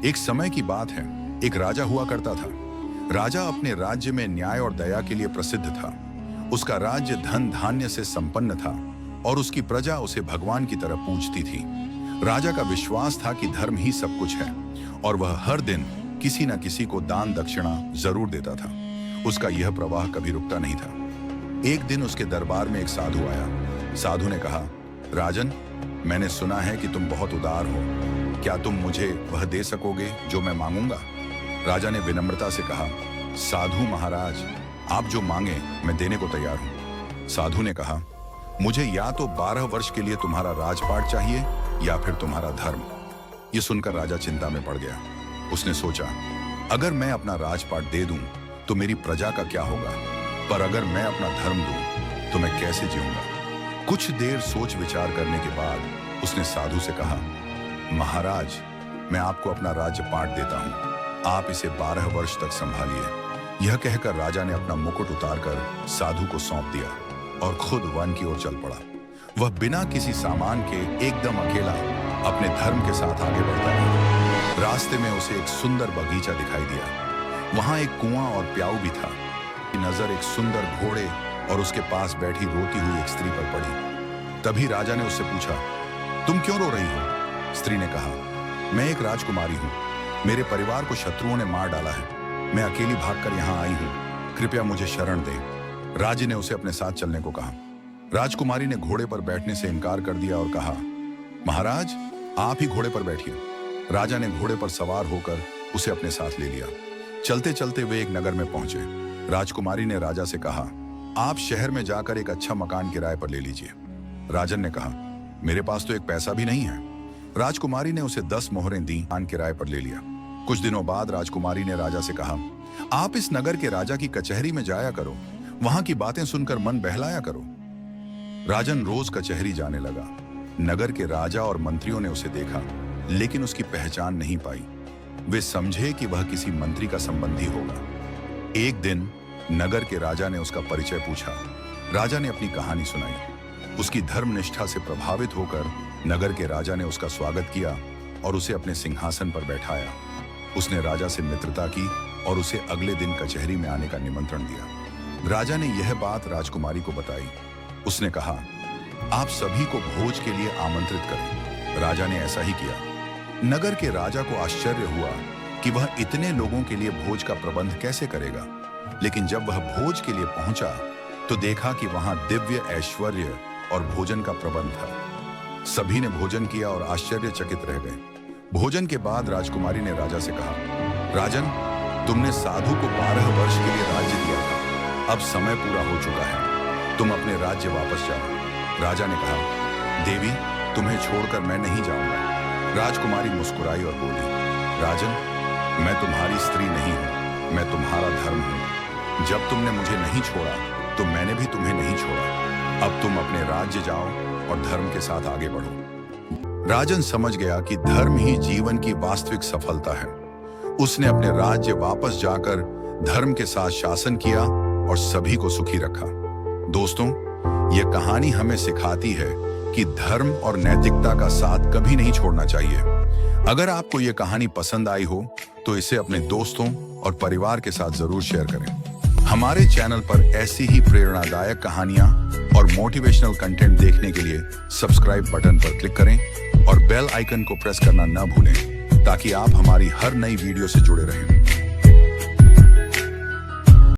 एक समय की बात है, एक राजा हुआ करता था। राजा अपने राज्य में न्याय और दया के लिए प्रसिद्ध था। उसका राज्य धन धान्य से संपन्न था और उसकी प्रजा उसे भगवान की तरह पूजती थी। राजा का विश्वास था कि धर्म ही सब कुछ है और वह हर दिन किसी न किसी को दान दक्षिणा जरूर देता था। उसका यह प्रवाह कभी रुकता नहीं था। एक दिन उसके दरबार में एक साधु आया। साधु ने कहा, राजन, मैंने सुना है कि तुम बहुत उदार हो। क्या तुम मुझे वह दे सकोगे जो मैं मांगूंगा? राजा ने विनम्रता से कहा, साधु महाराज, आप जो मांगे मैं देने को तैयार हूं। साधु ने कहा, मुझे या तो 12 वर्ष के लिए तुम्हारा राजपाट चाहिए या फिर तुम्हारा धर्म। यह सुनकर राजा चिंता में पड़ गया। उसने सोचा, अगर मैं अपना राजपाट दे दूं तो मेरी प्रजा का क्या होगा, पर अगर मैं अपना धर्म दूं तो मैं कैसे जीऊंगा? कुछ देर सोच विचार करने के बाद उसने साधु से कहा, महाराज, मैं आपको अपना राज्यपाट देता हूं, आप इसे 12 वर्ष तक संभालिए। यह कहकर राजा ने अपना मुकुट उतारकर साधु को सौंप दिया और खुद वन की ओर चल पड़ा। वह बिना किसी सामान के एकदम अकेला अपने धर्म के साथ आगे बढ़ता रहा। रास्ते में उसे एक सुंदर बगीचा दिखाई दिया। वहां एक कुआं और प्याऊ भी था। नजर एक सुंदर घोड़े और उसके पास बैठी रोती हुई एक स्त्री पर पड़ी। तभी राजा ने उससे पूछा, तुम क्यों रो रही हो? स्त्री ने कहा, मैं एक राजकुमारी हूं। मेरे परिवार को शत्रुओं ने मार डाला है। मैं अकेली भागकर यहां आई हूं। कृपया मुझे शरण दे। राजा ने उसे अपने साथ चलने को कहा। राजकुमारी ने घोड़े पर बैठने से इनकार कर दिया और कहा, महाराज, आप ही घोड़े पर बैठिए। राजा ने घोड़े पर सवार होकर उसे अपने साथ ले लिया। चलते चलते वे एक नगर में पहुंचे। राजकुमारी ने राजा से कहा, आप शहर में जाकर एक अच्छा मकान किराए पर ले लीजिए। राजन ने कहा, मेरे पास तो एक पैसा भी नहीं है। राजकुमारी ने उसे 10 मोहरें दी, मकान किराए पर ले लिया। कुछ दिनों बाद राजकुमारी ने राजा से कहा, आप इस नगर के राजा की कचहरी में जाया करो, वहां की बातें सुनकर मन बहलाया करो। राजन रोज कचहरी जाने लगा। नगर के राजा और मंत्रियों ने उसे देखा, लेकिन उसकी पहचान नहीं पाई। वे समझे कि वह किसी मंत्री का संबंधी होगा। एक दिन नगर के राजा ने उसका परिचय पूछा। राजा ने अपनी कहानी सुनाई। उसकी धर्मनिष्ठा से प्रभावित होकर नगर के राजा ने उसका स्वागत किया और उसे अपने सिंहासन पर बैठाया। उसने राजा से मित्रता की और उसे अगले दिन कचहरी में आने का निमंत्रण दिया। राजा ने यह बात राजकुमारी को बताई। उसने कहा, आप सभी को भोज के लिए आमंत्रित करें। राजा ने ऐसा ही किया। नगर के राजा को आश्चर्य हुआ कि वह इतने लोगों के लिए भोज का प्रबंध कैसे करेगा। लेकिन जब वह भोज के लिए पहुंचा तो देखा कि वहां दिव्य ऐश्वर्य और भोजन का प्रबंध था। सभी ने भोजन किया और आश्चर्यचकित रह गए। भोजन के बाद राजकुमारी ने राजा से कहा, राजन, तुमने साधु को 12 वर्ष के लिए राज्य दिया था। अब समय पूरा हो चुका है, तुम अपने राज्य वापस जाओ। राजा ने कहा, देवी, तुम्हें छोड़कर मैं नहीं जाऊंगा। राजकुमारी मुस्कुराई और बोली, राजन, मैं तुम्हारी स्त्री नहीं हूं, मैं तुम्हारा धर्म हूं। जब तुमने मुझे नहीं छोड़ा तो मैंने भी तुम्हें नहीं छोड़ा। अब तुम अपने राज्य जाओ और धर्म के साथ आगे बढ़ो। राजन समझ गया कि धर्म ही जीवन की वास्तविक सफलता है। उसने अपने राज्य वापस जाकर धर्म के साथ शासन किया और सभी को सुखी रखा। दोस्तों, यह कहानी हमें सिखाती है कि धर्म और नैतिकता का साथ कभी नहीं छोड़ना चाहिए। अगर आपको यह कहानी पसंद आई हो तो इसे अपने दोस्तों और परिवार के साथ जरूर शेयर करें। हमारे चैनल पर ऐसी ही प्रेरणादायक कहानियां और मोटिवेशनल कंटेंट देखने के लिए सब्सक्राइब बटन पर क्लिक करें और बेल आइकन को प्रेस करना न भूलें ताकि आप हमारी हर नई वीडियो से जुड़े रहें।